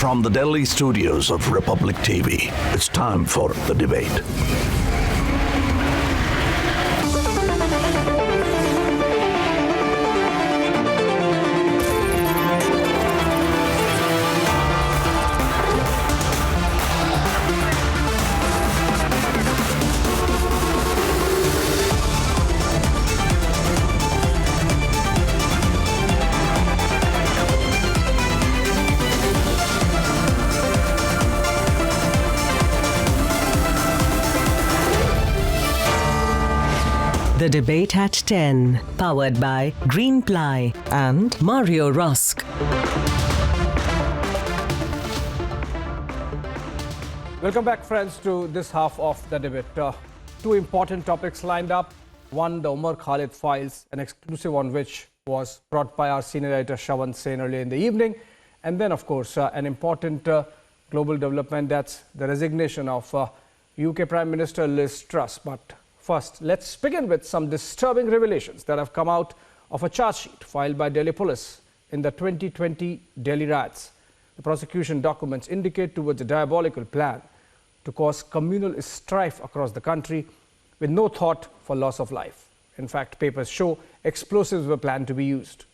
From the Delhi studios of Republic TV, it's time for the debate. The Debate at 10, powered by Greenply and Mario Rusk. Welcome back, friends, to this half of the debate. Two important topics lined up. One, the Umar Khalid files, an exclusive on which was brought by our senior editor Shravan Sen earlier in the evening. And then, of course, an important global development, that's the resignation of UK Prime Minister Liz Truss. But first, let's begin with some disturbing revelations that have come out of a charge sheet filed by Delhi police in the 2020 Delhi riots. The prosecution documents indicate towards a diabolical plan to cause communal strife across the country with no thought for loss of life. In fact, papers show explosives were planned to be used.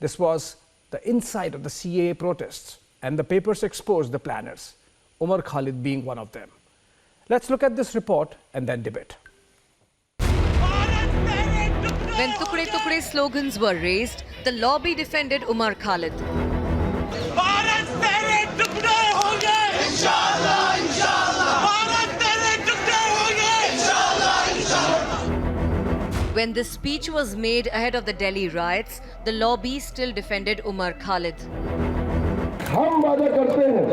This was the inside of the CAA protests, and the papers exposed the planners, Umar Khalid being one of them. Let's look at this report and then debate. When Tukde Tukde slogans were raised, the lobby defended Umar Khalid. Bharat तेरे टुकड़े होंगे इंशाल्लाह इंशाल्लाह भारत तेरे टुकड़े होंगे इंशाल्लाह इंशाल्लाह When the speech was made ahead of the Delhi riots, the lobby still defended Umar Khalid. हम वादा करते हैं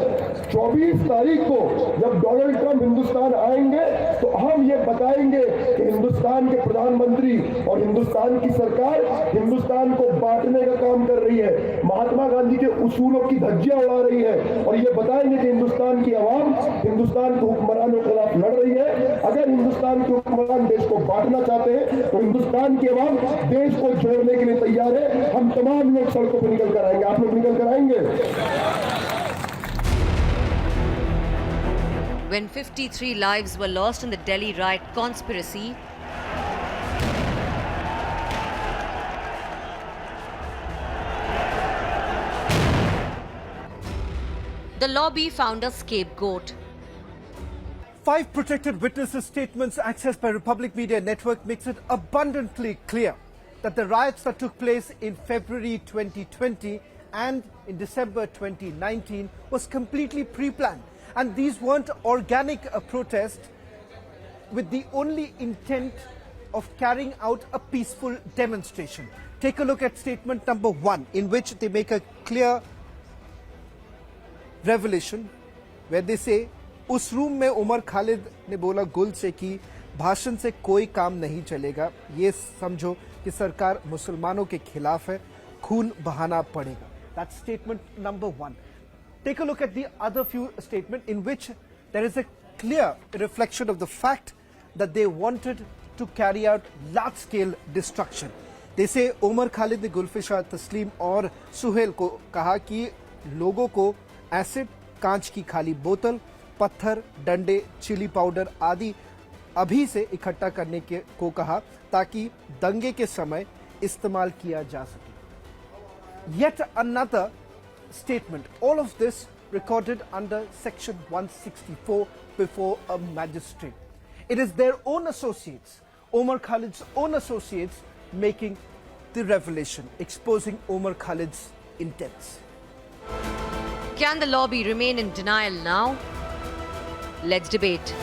24 तारीख को जब डोनाल्ड ट्रंप हिंदुस्तान आएंगे तो हम ये बताएंगे कि हिंदुस्तान के प्रधानमंत्री और हिंदुस्तान की सरकार हिंदुस्तान को बांटने का काम कर रही है, महात्मा गांधी के उसूलों की धज्जियां उड़ा रही है और ये बताएंगे कि हिंदुस्तान की आवाम हिंदुस्तान के हुक्मरानों के खिलाफ लड़ रही है। अगर हिंदुस्तान के हुक्मरान देश को बांटना चाहते हैं तो हिंदुस्तान की आवाम देश को जोड़ने के लिए तैयार है। हम तमाम लोग सड़कों पर निकल कर आएंगे। आप लोग निकल कर आएंगे। When 53 lives were lost in the Delhi riot conspiracy, the lobby found a scapegoat. 5 protected witnesses' statements accessed by Republic Media Network makes it abundantly clear that the riots that took place in February 2020 and in December 2019 was completely pre-planned. And these weren't organic protests with the only intent of carrying out a peaceful demonstration. Take a look at statement number 1, in which they make a clear revelation where they say, उस room में उमर खालिद ने बोला गुल से कि भाषण से कोई काम नहीं चलेगा, ये समझो कि सरकार मुसलमानों के खिलाफ है, खून बहाना पड़ेगा. That's statement number 1. Take a look at the other few statements in which there is a clear reflection of the fact that they wanted to carry out large-scale destruction. They say Umar Khalid ने गुलफिशा तस्लीम और सुहेल को कहा कि लोगों को acid, कांच की खाली बोतल, पत्थर, डंडे, चिली पाउडर आदि अभी से इकट्ठा करने को कहा ताकि दंगे के समय इस्तेमाल किया जा सके. Yet another statement, all of this recorded under section 164 before a magistrate. It is their own associates, Umar Khalid's own associates, making the revelation, exposing Umar Khalid's intents. Can the lobby remain in denial now? Let's debate.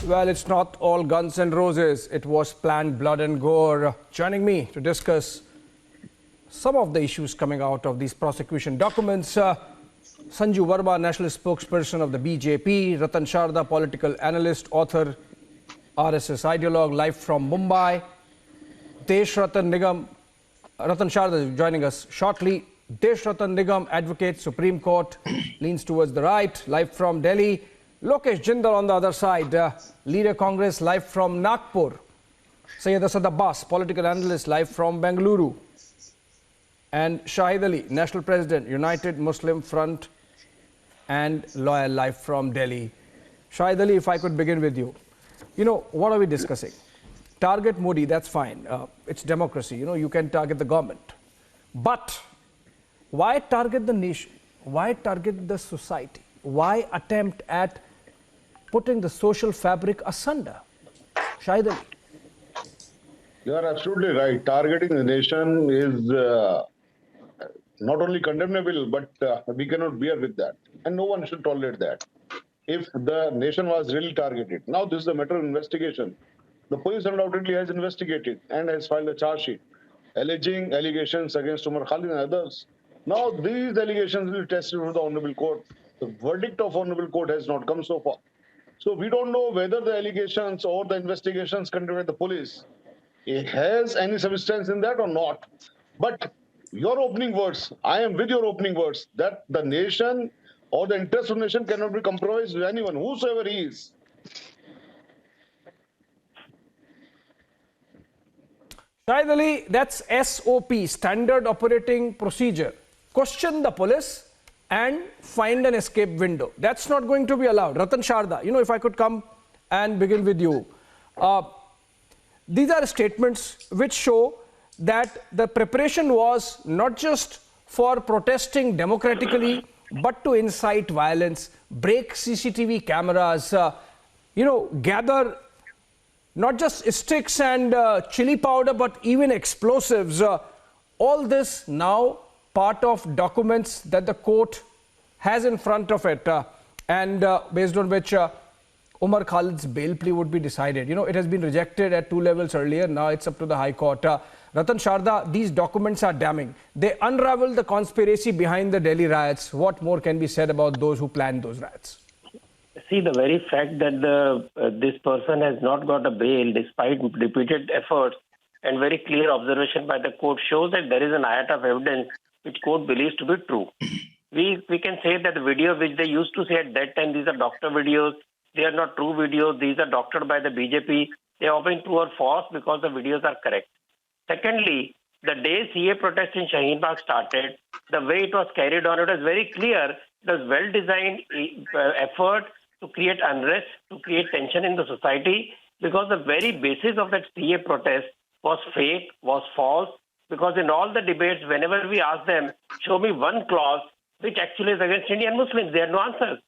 Well, it's not all guns and roses. It was planned blood and gore. Joining me to discuss some of the issues coming out of these prosecution documents, Sanju Verma, national spokesperson of the BJP, Ratan Sharda, political analyst, author, RSS ideologue, live from Mumbai, Desh Ratan Nigam, Ratan Sharda is joining us shortly. Desh Ratan Nigam, advocate, Supreme Court, leans towards the right, live from Delhi. Lokesh Jindal on the other side, leader Congress live from Nagpur. Syed Asad Abbas, political analyst live from Bengaluru. And Shahid Ali, National President, United Muslim Front and lawyer live from Delhi. Shahid Ali, if I could begin with you. You know, what are we discussing? Target Modi, that's fine. It's democracy, you know, you can target the government. But why target the nation? Why target the society? Why attempt at putting the social fabric asunder? Shahid Ali. You are absolutely right. Targeting the nation is not only condemnable, but we cannot bear with that. And no one should tolerate that. If the nation was really targeted, now this is a matter of investigation. The police undoubtedly has investigated and has filed a charge sheet alleging allegations against Umar Khalid and others. Now these allegations will be tested before the Honorable Court. The verdict of Honorable Court has not come so far. So we don't know whether the allegations or the investigations conducted by the police it has any substance in that or not. But your opening words, I am with your opening words, that the nation or the interest of the nation cannot be compromised with anyone, whosoever he is. Shahid Ali, that's SOP, Standard Operating Procedure. Question the police and find an escape window. That's not going to be allowed. Ratan Sharda, you know, if I could come and begin with you. These are statements which show that the preparation was not just for protesting democratically, but to incite violence, break CCTV cameras, you know, gather not just sticks and chili powder, but even explosives. All this now part of documents that the court has in front of it, and based on which Umar Khalid's bail plea would be decided. You know, it has been rejected at 2 levels earlier. Now it's up to the High Court. Ratan Sharda, these documents are damning. They unravel the conspiracy behind the Delhi riots. What more can be said about those who planned those riots? See, the very fact that this person has not got a bail despite repeated efforts and very clear observation by the court shows that there is an iota of evidence which court believes to be true. We can say that the video which they used to say at that time, these are doctor videos, they are not true videos, these are doctored by the BJP, they are often true or false because the videos are correct. Secondly, the day CA protest in Shaheen Bagh started, the way it was carried on, it was very clear, it was well-designed effort to create unrest, to create tension in the society, because the very basis of that CA protest was fake, was false, because in all the debates, whenever we ask them, show me one clause which actually is against Indian Muslims, they had no answers.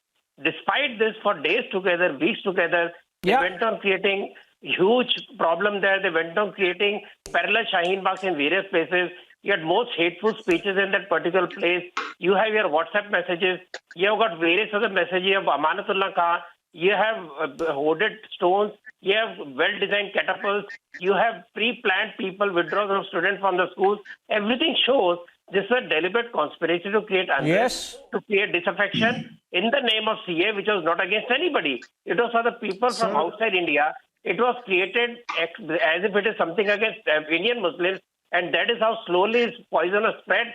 Despite this, for days together, weeks together, they went on creating huge problem there. They went on creating parallel Shaheen Baghs in various places. You had most hateful speeches in that particular place. You have your WhatsApp messages. You have got various other messages of Amanatullah Khan. You have hoarded stones. You have well-designed catapults. You have pre-planned people withdrawals of students from the schools. Everything shows this is a deliberate conspiracy to create unrest, to create disaffection in the name of CA, which was not against anybody. It was for the people from outside India. It was created as if it is something against Indian Muslims, and that is how slowly this poison was spread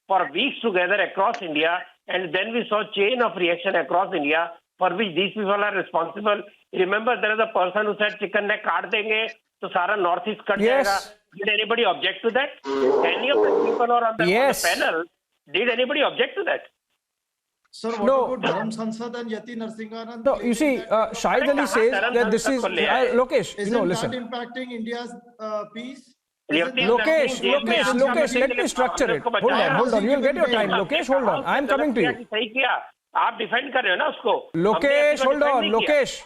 for weeks together across India, and then we saw chain of reaction across India for which these people are responsible. Remember, there is a person who said chicken neck kaat denge, so sara northeast cut jayega. Did anybody object to that? Any of the people who are on the panel, did anybody object to that? Sir, what about Dharm Sansad and Yati Narsingaran? No, you see, Shahid Ali says that this is... Lokesh, you know, listen. Isn't that impacting India's peace? Lokesh, let me structure it. Hold on. You will get your time. Lokesh, hold on. I am coming to you. Lokesh, hold on. Lokesh.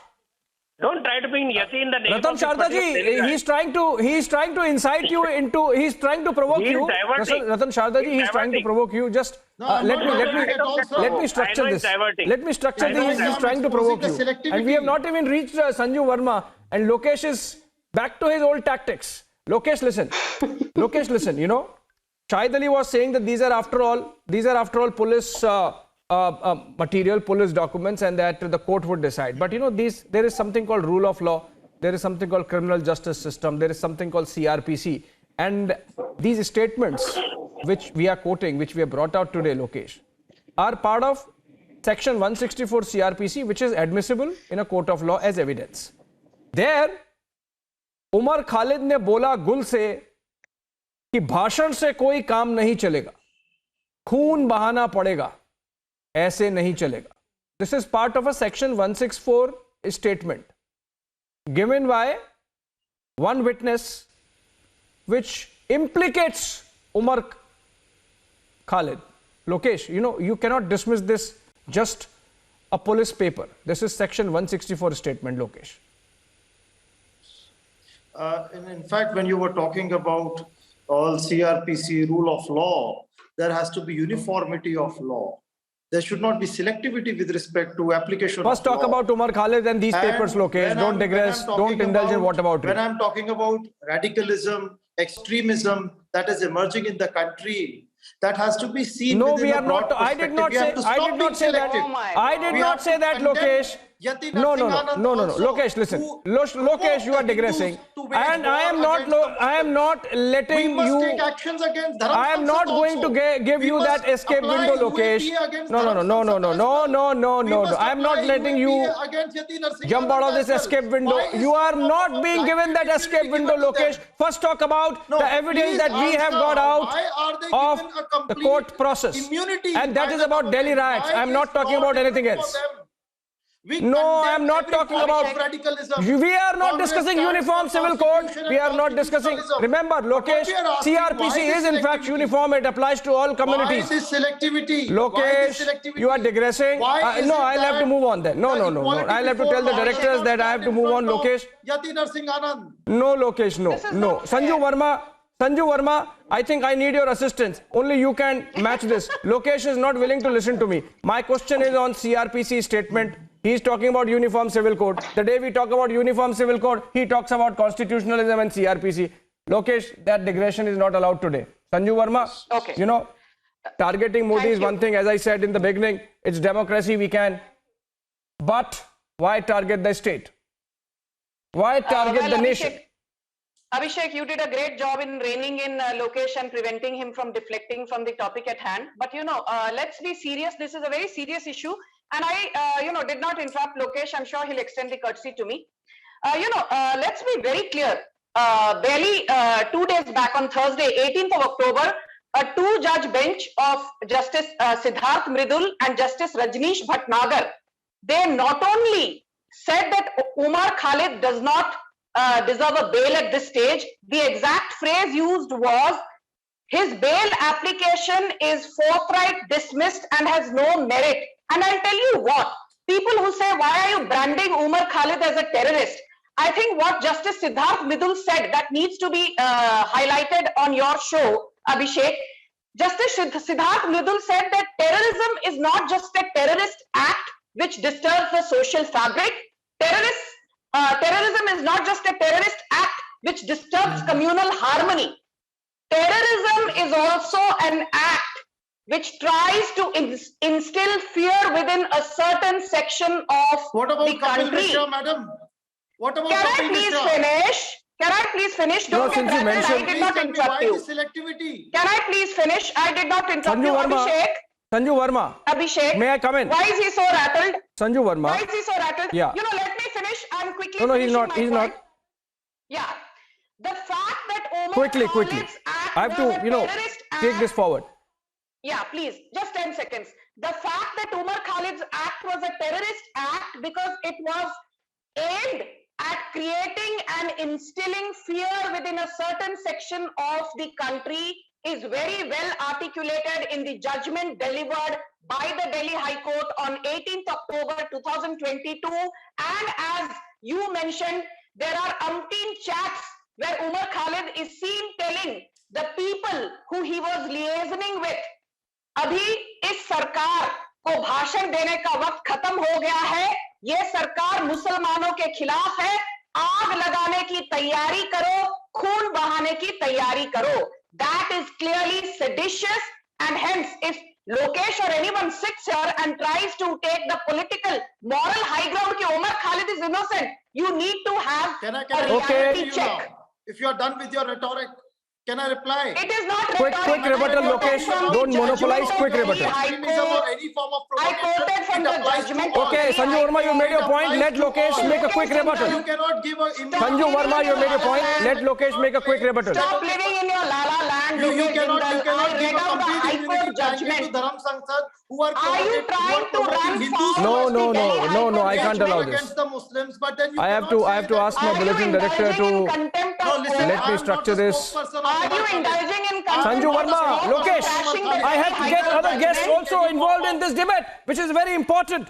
Don't try to bring Yati in the name Ratan of Sharda ji, he's trying to incite you into, he's trying to provoke you. Ratan Sharda ji, he's trying to provoke you. Just let me structure this. Let me structure this. He's trying to provoke you. And we have not even reached Sanju Verma. And Lokesh is back to his old tactics. Lokesh, listen. Lokesh, listen. You know, Shahid Ali was saying that these are after all police material, police documents, and that the court would decide. But you know, there is something called rule of law, there is something called criminal justice system, there is something called CRPC, and these statements which we are quoting, which we have brought out today, Lokesh, are part of section 164 CRPC, which is admissible in a court of law as evidence. There, Umar Khalid ने बोला गुल से कि भाषण से कोई काम नहीं चलेगा, खून बहाना पड़ेगा, ऐसे नहीं चलेगा. This is part of a section 164 statement given by one witness which implicates Umar Khalid. Lokesh, you cannot dismiss this just a police paper. This is section 164 statement, Lokesh. In fact, when you were talking about all CRPC rule of law, there has to be uniformity of law. There should not be selectivity with respect to application First of talk law. about Umar Khalid and these papers, Lokesh. Don't digress, don't indulge in what about When it. I'm talking about radicalism, extremism that is emerging in the country, that has to be seen No, within we a are broad not. I did perspective. not We have say. to I stop did being not say that. selective. I did We not have say to that, condemn Lokesh. Yati No. Narasimhanand also, Lokesh, listen. who Lokesh, you are provoked the digressing. Hindus to wage And I am war not. against the I am not letting We must you. take actions against Dharam I am not Sansad going also. to give We you must that escape apply window, UAP Lokesh. against No. Dharam Sansad as well. We No. must I am not apply letting UAP you against Yati Narasimhanand jump out of this as well. escape window. Why is You are some not of being black given that immunity escape window, given to them? Lokesh. First talk about No, the evidence please that we have answer. got out Why are they of given a the complete court process. immunity And that by is the about Delhi government? riots. Why I am it not is talking about anything different else. for them? We No, I am condemn not every talking form about of radicalism. We are not Congress discussing stands uniform for civil code. constitution We and are not discussing. constitutionalism. Remember, But what Lokesh, we are asking, why CRPC this is in fact selectivity? uniform. It applies to all Why communities. this selectivity? Why Lokesh, this selectivity? you are digressing. Why is No, it I'll have that to move on then. No. the equality I'll have to before tell the law does directors not that I have stand to in move on, front of Lokesh. Yati Narasimhanand. No, Lokesh, no. Sanju Verma, I think I need your assistance. Only you can match this. Lokesh is not willing to listen to me. My question is on CRPC statement. He is talking about uniform civil code. The day we talk about uniform civil code, he talks about constitutionalism and CRPC. Lokesh, that digression is not allowed today. Sanju Verma, Okay. Targeting Modi is one thing. As I said in the beginning, it's democracy, we can. But why target the state? Why target the nation? Abhishek, you did a great job in reining in Lokesh and preventing him from deflecting from the topic at hand. But let's be serious. This is a very serious issue. And I, did not interrupt Lokesh. I'm sure he'll extend the courtesy to me. Let's be very clear. Barely 2 days back on Thursday, 18th of October, a two-judge bench of Justice Siddharth Mridul and Justice Rajneesh Bhatnagar, they not only said that Umar Khalid does not deserve a bail at this stage, the exact phrase used was, his bail application is forthright dismissed and has no merit. And I'll tell you what, people who say, why are you branding Umar Khalid as a terrorist? I think what Justice Siddharth Mridul said that needs to be highlighted on your show, Abhishek. Justice Siddharth Mridul said that terrorism is not just a terrorist act which disturbs the social fabric. Terrorism is not just a terrorist act which disturbs communal harmony. Terrorism is also an act which tries to instill fear within a certain section of the country. Madam? What about Can I please finish? Can I please finish? Don't get rattled. I did not interrupt you. Selectivity? Can I please finish? I did not interrupt you. Sanju Verma. Abhishek. May I come in? Why is he so rattled? Sanju Verma. Why is he so rattled? Yeah. Let me finish. I'm quickly No, he's not. finishing He's my not. point. Yeah. The fact that Umar Quickly. Khalid's act I have was to, a terrorist take act. this forward. Yeah, please. Just 10 seconds. The fact that Umar Khalid's act was a terrorist act because it was aimed at creating and instilling fear within a certain section of the country is very well articulated in the judgment delivered by the Delhi High Court on 18th October 2022. And as you mentioned, there are umpteen chats where Umar Khalid is seen telling the people who he was liaisoning with, अभी इस सरकार को भाषण देने का वक्त खत्म हो गया है, ये सरकार मुसलमानों के खिलाफ है, आग लगाने की तैयारी करो, खून बहाने की तैयारी करो. That is clearly seditious, and hence if Lokesh or anyone sits here and tries to take the political moral high ground that Umar Khalid is innocent, you need to have a reality check. If you are done with your rhetoric, Can I reply? It is not Quick rebuttal, Lokesh. Don't monopolize. Quick rebuttal. It is about any form of I provocation. quoted from It the applies to judgment. all. Okay, Sanju Verma, you made your point. Let Lokesh make a quick rebuttal. You cannot give a Sanju Verma, you made your point. Let Lokesh make a quick rebuttal. Stop living in your la-la land. You Lokesh cannot Jindal. I give read a out the complete High immunity Court blanket to judgment. Dharam Sansad who are Are you trying to run Hindus forward No, the Delhi High Court I can't judgment? allow this. against the Muslims, but then you I have to ask my Are you bulletin director indulging in to contempt No, of listen, court? let me I'm structure not the this. spokesperson of Are you Umar Khalid. indulging in contempt Sanju of Verma, court? Lokesh, Crashing the I have to Delhi get High Court other guests judgment? also involved in this debate, which is very important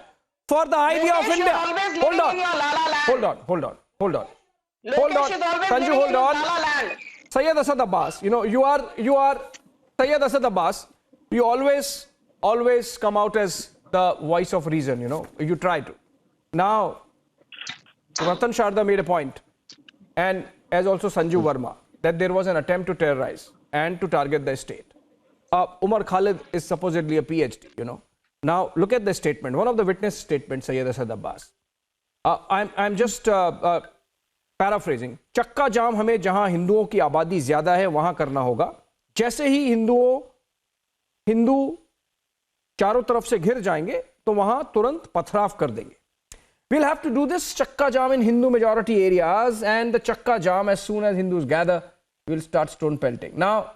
for the idea of Lokesh, India. you're always Hold living on, in your la-la land. hold on, hold on, hold on. Lokesh Hold on, is always Sanju, living hold in on. his la-la land. Sayyid Asad Abbas, you are Sayyid Asad Abbas. You always come out as the voice of reason. You try to. Now, Ratan Sharda made a point, and as also Sanju Verma, that there was an attempt to terrorize and to target the state. Umar Khalid is supposedly a PhD. Now, look at the statement. One of the witness statements, Sayyid Asad Abbas. I'm just paraphrasing चक्का जाम हमें जहां हिंदुओं की आबादी ज्यादा है वहां करना होगा जैसे ही हिंदू चारों तरफ से घिर जाएंगे तो वहां तुरंत पथराव कर देंगे we'll have to do this chakka jam in Hindu majority areas and the chakka jam as soon as Hindus gather we'll start stone pelting. Now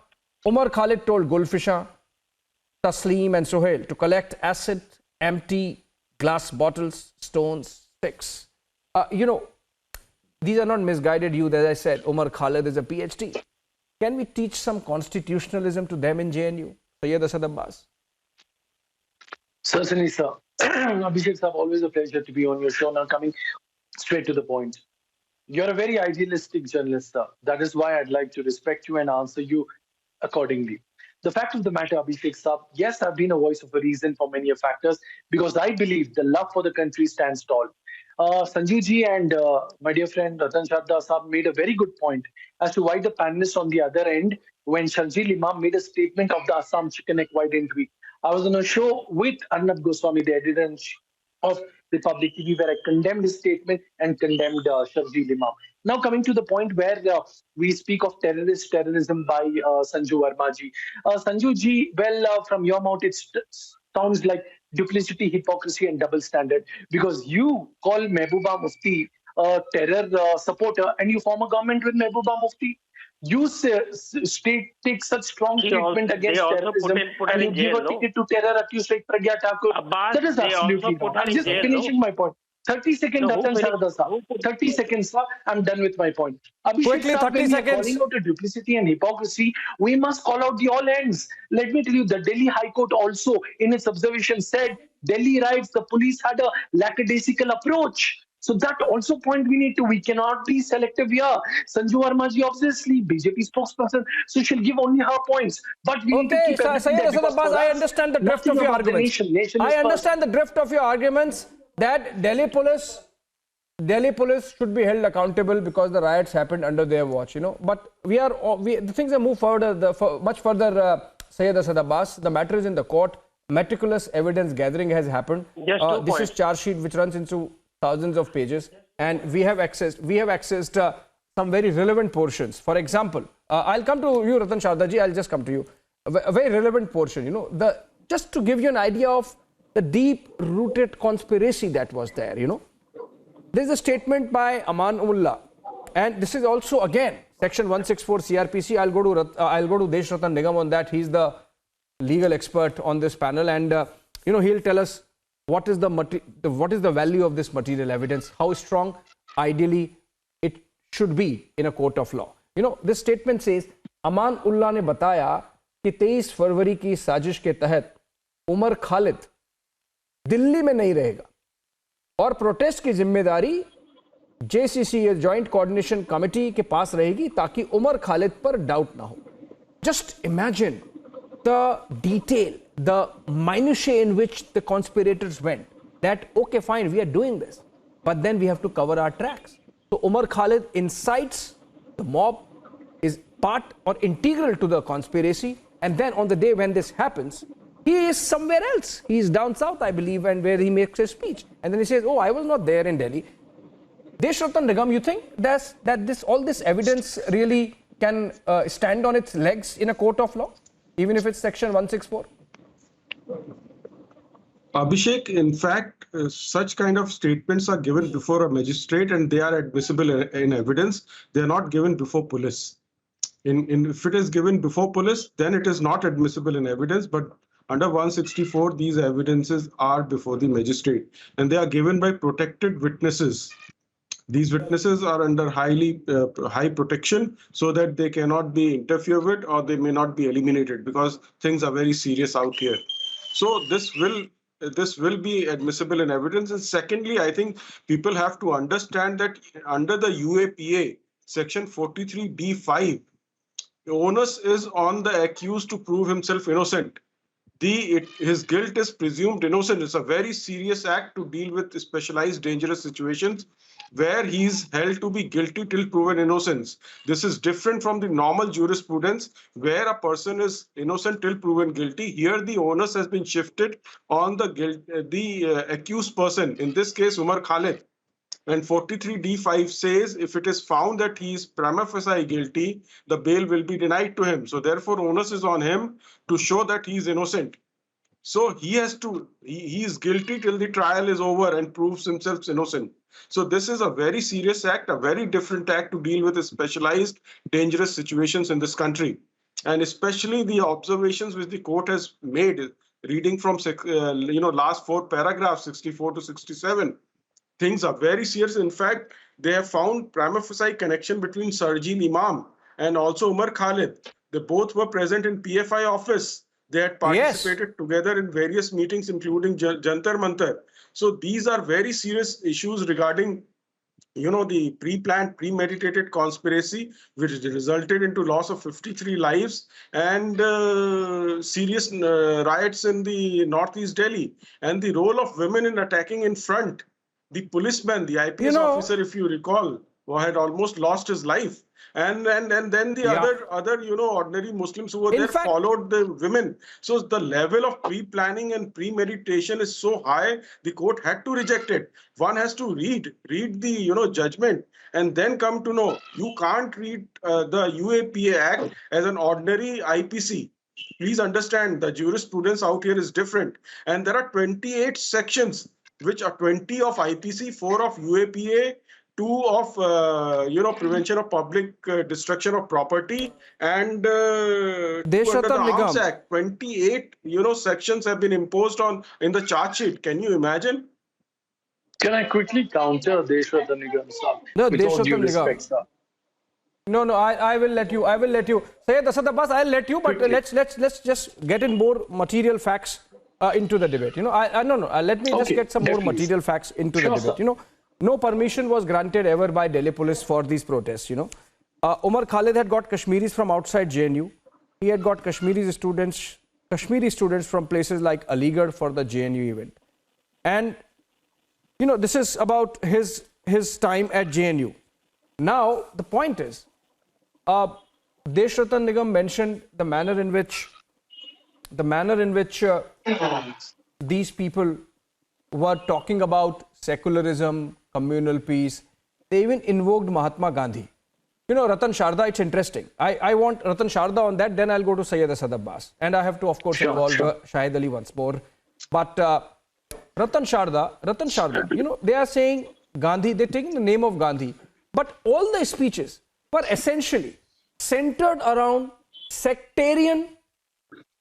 Umar Khalid told Gulfisha, Tasleem and Sohail to collect acid, empty glass bottles, stones, sticks. These are not misguided youth. As I said, Umar Khalid is a PhD. Can we teach some constitutionalism to them in JNU? Sayyid Asad Abbas. Certainly, sir. Abhishek sir, always a pleasure to be on your show. Now coming straight to the point. You're a very idealistic journalist, sir. That is why I'd like to respect you and answer you accordingly. The fact of the matter, Abhishek sir, yes, I've been a voice of a reason for many factors because I believe the love for the country stands tall. Sanjeev ji and my dear friend Ratan Sharda Saab made a very good point as to why the panelists on the other end, when Sharjeel Imam made a statement of the Assam chicken egg, why didn't we? I was on a show with Arnab Goswami, the editor of Republic TV, where I condemned his statement and condemned Sharjeel Imam. Now coming to the point where we speak of terrorism by Sanju Verma ji. Sanju ji, well, from your mouth, it sounds like duplicity, hypocrisy, and double standard because you call Mehbooba Mufti a terror supporter and you form a government with Mehbooba Mufti. You take such strong statement against terrorism and you give a ticket to terror accused like Pragya Thakur. That is absolutely wrong. I'm just finishing my point. 30 seconds, Ratan Sharda sir. 30 seconds, sir. I'm done with my point. Quickly, 30 seconds. Calling out a duplicity and hypocrisy, we must call out the all ends. Let me tell you, the Delhi High Court also, in its observation, said Delhi riots, the police had a lackadaisical approach. So that also point we cannot be selective here. Sanju Verma ji, obviously, BJP spokesperson, so she'll give only her points. But we need to keep everything there because for us, I understand the drift of your arguments. I understand the drift of your arguments that Delhi police should be held accountable because the riots happened under their watch, But the things have moved further, much further, Sayyid Asad Abbas. The matter is in the court. Meticulous evidence gathering has happened. This is charge sheet which runs into thousands of pages, and we have accessed some very relevant portions. For example, I'll come to you, Ratan Sharda ji. I'll just come to you. A very relevant portion, just to give you an idea of the deep-rooted conspiracy that was there, There's a statement by Aman Ullah, and this is also again Section 164 CRPC. I'll go to Desh Ratan Nigam on that. He's the legal expert on this panel, and he'll tell us what is the value of this material evidence, how strong ideally it should be in a court of law. This statement says Aman Ullah ने बताया कि 23 फरवरी की साजिश के तहत उमर खालिद दिल्ली में नहीं रहेगा और प्रोटेस्ट की जिम्मेदारी JCC जॉइंट कोऑर्डिनेशन कमेटी के पास रहेगी ताकि उमर खालिद पर डाउट ना हो. Just imagine the detail, the minutiae in which the conspirators went. That, okay, fine, we are doing this, but then we have to cover our tracks. So Umar Khalid incites the mob, is part or integral to the conspiracy, and then on the day when this happens, he is somewhere else. He is down south, I believe, and where he makes his speech. And then he says, oh, I was not there in Delhi. Desh Ratan Nigam, you think that all this evidence really can stand on its legs in a court of law, even if it's section 164? Abhishek, in fact, such kind of statements are given before a magistrate and they are admissible in evidence. They are not given before police. If it is given before police, then it is not admissible in evidence. But under 164, these evidences are before the magistrate and they are given by protected witnesses. These witnesses are under high protection so that they cannot be interfered with or they may not be eliminated because things are very serious out here. So this will be admissible in evidence. And secondly, I think people have to understand that under the UAPA, section 43D5, the onus is on the accused to prove himself innocent. His guilt is presumed innocent. It's a very serious act to deal with specialized dangerous situations where he is held to be guilty till proven innocence. This is different from the normal jurisprudence where a person is innocent till proven guilty. Here the onus has been shifted on the accused person, in this case Umar Khalid. And 43D5 says if it is found that he is prima facie guilty, the bail will be denied to him. So therefore, onus is on him to show that he is innocent. So he is guilty till the trial is over and proves himself innocent. So this is a very serious act, a very different act to deal with specialized dangerous situations in this country. And especially the observations which the court has made, reading from last 4 paragraphs, 64 to 67. Things are very serious. In fact, they have found prima facie connection between Sarjeel Imam and also Umar Khalid. They both were present in PFI office. They had participated together in various meetings, including Jantar Mantar. So these are very serious issues regarding, the pre-planned, premeditated conspiracy, which resulted into loss of 53 lives and serious riots in the Northeast Delhi. And the role of women in attacking in front. The policeman, the IPS officer, if you recall, who had almost lost his life. And then the other ordinary Muslims who were there followed the women. So the level of pre-planning and premeditation is so high, the court had to reject it. One has to read the judgment and then come to know. You can't read the UAPA Act as an ordinary IPC. Please understand the jurisprudence out here is different. And there are 28 sections, which are 20 of IPC, 4 of UAPA, 2 of prevention of public destruction of property, and 2 under the Arms Act. 28 sections have been imposed in the charge sheet. Can you imagine? Can I quickly counter Deshrattan Nigam, sir? No, with all due respect, sir. No, I will let you. Sayyid Asad Abbas, I'll let you, but let's just get in more material facts into the debate. Let me just get some more material facts into the debate. No permission was granted ever by Delhi police for these protests. Umar Khalid had got Kashmiris from outside JNU. He had got Kashmiri students from places like Aligarh for the JNU event. And this is about his time at JNU. Now the point is, Deshrattan Nigam mentioned the manner in which these people were talking about secularism, communal peace. They even invoked Mahatma Gandhi. Ratan Sharda, it's interesting. I want Ratan Sharda on that, then I'll go to Sayyid Asad Abbas. And I have to, of course, involve Shahid Ali once more. But Ratan Sharda, they are saying Gandhi, they're taking the name of Gandhi. But all the speeches were essentially centered around sectarian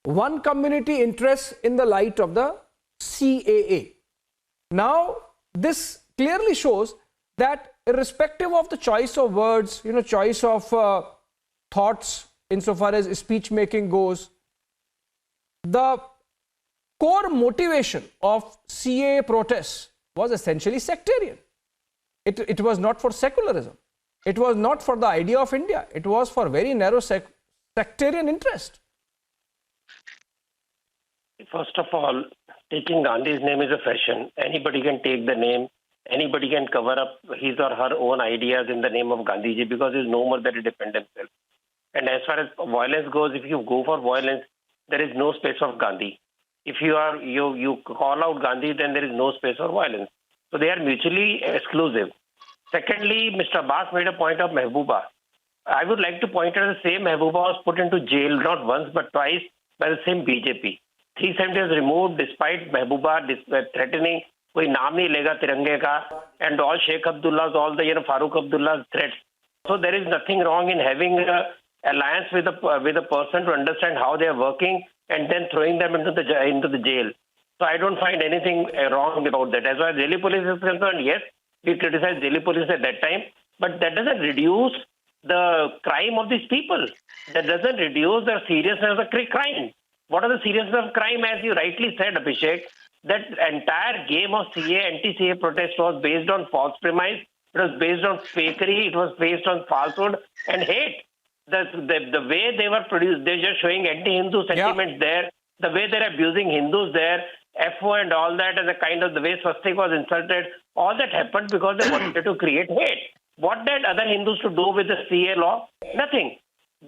one community interests in the light of the CAA. Now, this clearly shows that irrespective of the choice of words, choice of thoughts insofar as speech making goes, the core motivation of CAA protests was essentially sectarian. It was not for secularism. It was not for the idea of India. It was for very narrow sectarian interest. First of all, taking Gandhi's name is a fashion. Anybody can take the name. Anybody can cover up his or her own ideas in the name of Gandhiji because he's no more than a defend himself. And as far as violence goes, if you go for violence, there is no space for Gandhi. If you call out Gandhi, then there is no space for violence. So they are mutually exclusive. Secondly, Mr. Abbas made a point of Mehbooba. I would like to point out the same Mehbooba was put into jail not once but twice by the same BJP. 370 was removed despite Mehbooba threatening koi naam nahi lega tirange ka, and all Sheikh Abdullah's, all the Farooq Abdullah's threats. So there is nothing wrong in having an alliance with a person to understand how they are working and then throwing them into the jail. So I don't find anything wrong about that. As far as Delhi police is concerned, yes, we criticized Delhi police at that time, but that doesn't reduce the crime of these people. That doesn't reduce the seriousness of the crime. What are the seriousness of crime? As you rightly said, Abhishek, that entire game of CA, anti-CA protest was based on false premise. It was based on fakery. It was based on falsehood and hate. The way they were produced, they're just showing anti-Hindu sentiments there. The way they're abusing Hindus there, FO and all that, and the way swastika was insulted, all that happened because they wanted to create hate. What did other Hindus to do with the CA law? Nothing.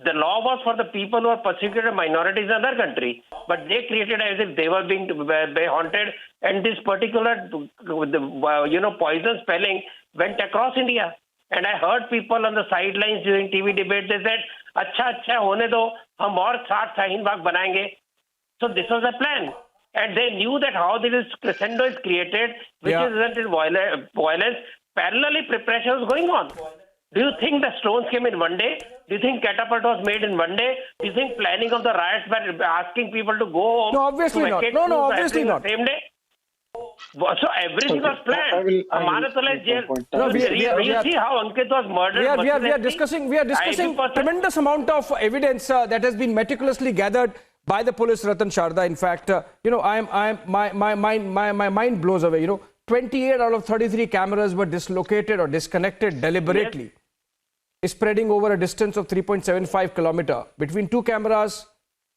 The law was for the people who are persecuted minorities in other country, but they created as if they were being haunted, and this particular, poison spelling went across India. And I heard people on the sidelines during TV debate, they said, "Acha, hone do, hum aur 60 Shahin Bagh banayenge." So this was a plan. And they knew that how this crescendo is created, which is resulted in violence. Parallelly, preparation was going on. Do you think the stones came in one day? Do you think catapult was made in one day? Do you think planning of the riots by asking people to go home? No, obviously not. No, obviously not. Same day? So everything was planned. You see how Ankit was murdered? We are discussing tremendous amount of evidence that has been meticulously gathered by the police, Ratan Sharda. In fact, my mind blows away. 28 out of 33 cameras were dislocated or disconnected deliberately. Yes. Spreading over a distance of 3.75 kilometers. Between two cameras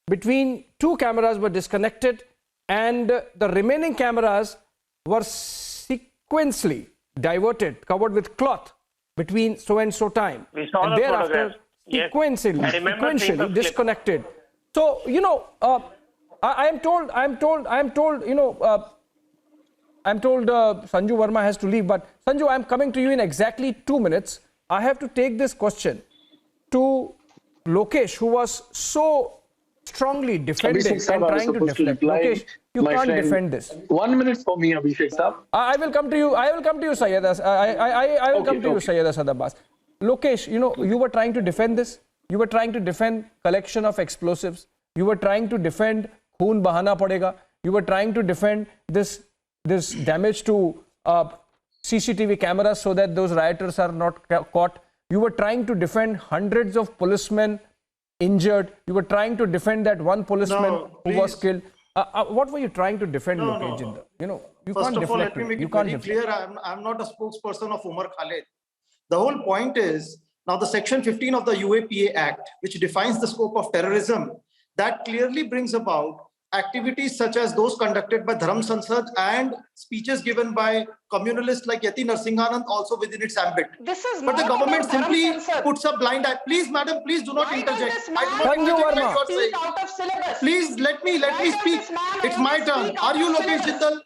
were disconnected, and the remaining cameras were sequentially diverted, covered with cloth between so and so time. We saw and the thereafter sequentially disconnected. So, I am told, Sanju Verma has to leave, but Sanju, I'm coming to you in exactly 2 minutes. I have to take this question to Lokesh, who was so strongly defending and trying to deflect. Lokesh, you can't defend this. 1 minute for me, Abhishek Saab. I will come to you. I will come to you, Syed. I will come to you, Syed Asad Abbas. Lokesh, you were trying to defend this. You were trying to defend collection of explosives. You were trying to defend khoon bahana padega. You were trying to defend this damage to CCTV cameras so that those rioters are not caught. You were trying to defend hundreds of policemen injured. You were trying to defend that one policeman who was killed. What were you trying to defend, Lokesh Jindal? You First can't of all, deflect let me make you it can't very deflect. clear. I'm not a spokesperson of Umar Khalid. The whole point is, now the section 15 of the UAPA Act, which defines the scope of terrorism, that clearly brings about activities such as those conducted by Dharam Sansad and speeches given by communalists like Yati Narsinganand also within its ambit. But the government simply puts a blind eye. Please, madam, please do not interject. Thank you, Verma. Please let me speak. It's my turn. Are you Lokesh Jindal?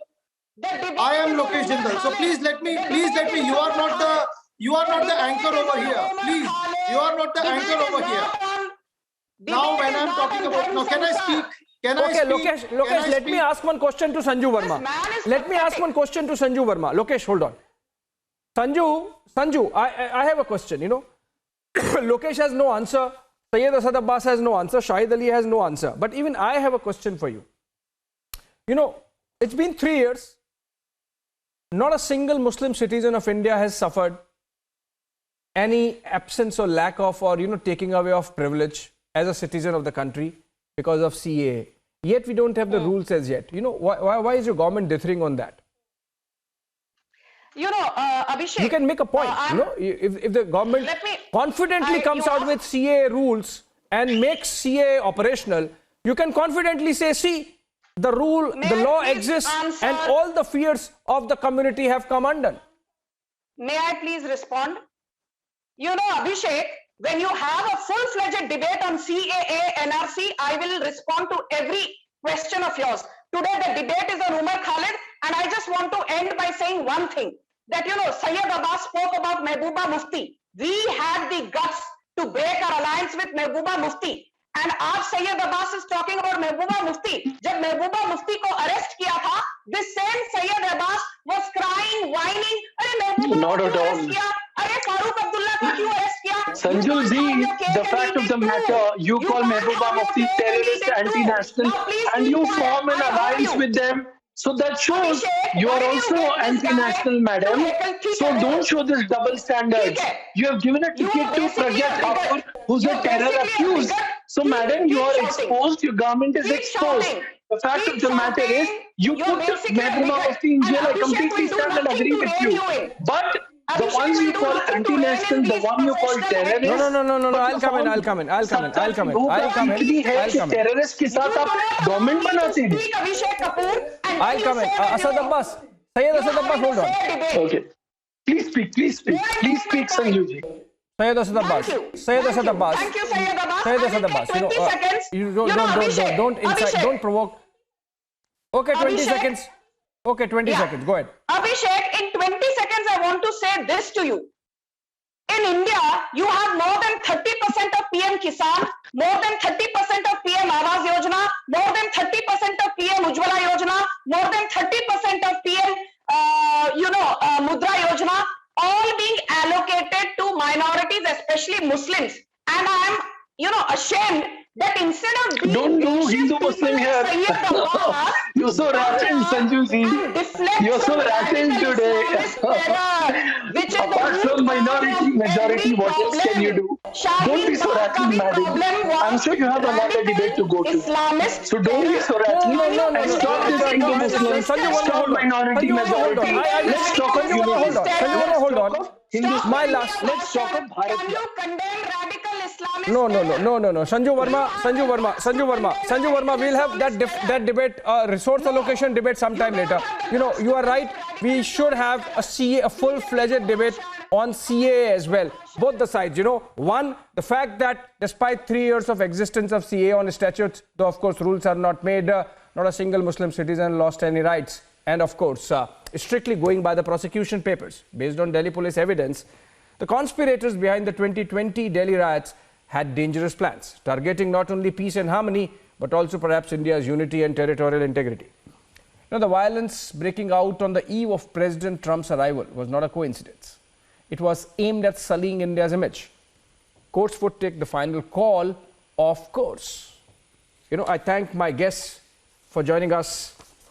I am Lokesh Jindal. So please let me. You are not the anchor over here. Please, you are not the anchor over here. Now, when I'm talking about, now can I speak? Lokesh, let me ask one question to Sanju Verma. Lokesh, hold on. Sanju, I have a question, Lokesh has no answer. Syed Asad Abbas has no answer. Shahid Ali has no answer. But even I have a question for you. It's been 3 years. Not a single Muslim citizen of India has suffered any absence or lack of or, taking away of privilege as a citizen of the country because of CAA. Yet we don't have the rules as yet. Why is your government dithering on that? Abhishek, you can make a point. If the government confidently comes out with CAA rules and makes CAA operational, you can confidently say, see, the law exists and all the fears of the community have come undone. May I please respond? Abhishek, when you have a full-fledged debate on CAA, NRC, I will respond to every question of yours. Today, the debate is on Umar Khalid, and I just want to end by saying one thing, that, Syed Abbas spoke about Mehbooba Mufti. We had the guts to break our alliance with Mehbooba Mufti. And आज Sayyid Abbas is talking about Mehbooba Mufti. जब Mehbooba Mufti को arrest किया था, this same Sayyid Abbas was crying, whining. अरे Mehbooba Not को at क्यों all. arrest किया? अरे फारूक अब्दुल्ला को क्यों arrest किया? Sanju ji, the fact of the matter, you call Mehbooba Mufti terrorist, anti-national, and you form an alliance with them. So that shows you are also anti-national, madam. So don't show this double standards. You have given a ticket to Pragya Thakur, who's a terror accused. So, madam, you are exposed. Your government is exposed. The fact of the matter is, you put Mehbooba Mufti in jail. I completely stand and agree with you. But the ones you call anti-national, the one you call terrorist. No. I'll come in. Terrorist के साथ आप government बनाते हैं. I'll come in. Asad Abbas, Sayyid Asad Abbas, hold on. Okay. Please speak, Sanju ji. Sayyid Asad Abbas. Thank you, Sayyid Abbas. Sayyid Asad Abbas. 20 seconds. You don't incite, don't provoke. Okay, 20 seconds. Okay, 20 seconds. Go ahead. Abhishek, in 20 seconds, I want to say this to you. In India, you have more than 30% of PM Kisan, more than 30% of PM Awas Yojana, more than 30% of PM Ujjwala Yojana, more than 30% of PM, Mudra Yojana, all being allocated to minorities, especially Muslims. And I am, ashamed that instead of being don't do Hindu-Muslim here. You're so rattled, Sanju ji. You're so rattled today. Apart from minority, majority, what else can you do? Don't be so rattled, madam. I'm sure you have another debate to go to. So don't be so rattled. No. Stop this Hindu-Muslim. Stop minority, majority. Let's talk of unity. Hold on. My last. Let's talk of Bharat. Can you condemn radical Islamists? No. Sanju Verma, we'll have that debate, resource allocation debate sometime later. You are right. We should have a full-fledged debate on CAA as well. Both the sides, One, the fact that despite 3 years of existence of CAA on statutes, though of course rules are not made, not a single Muslim citizen lost any rights. And of course, strictly going by the prosecution papers, based on Delhi police evidence, the conspirators behind the 2020 Delhi riots had dangerous plans, targeting not only peace and harmony, but also perhaps India's unity and territorial integrity. The violence breaking out on the eve of President Trump's arrival was not a coincidence. It was aimed at sullying India's image. Courts would take the final call, of course. I thank my guests for joining us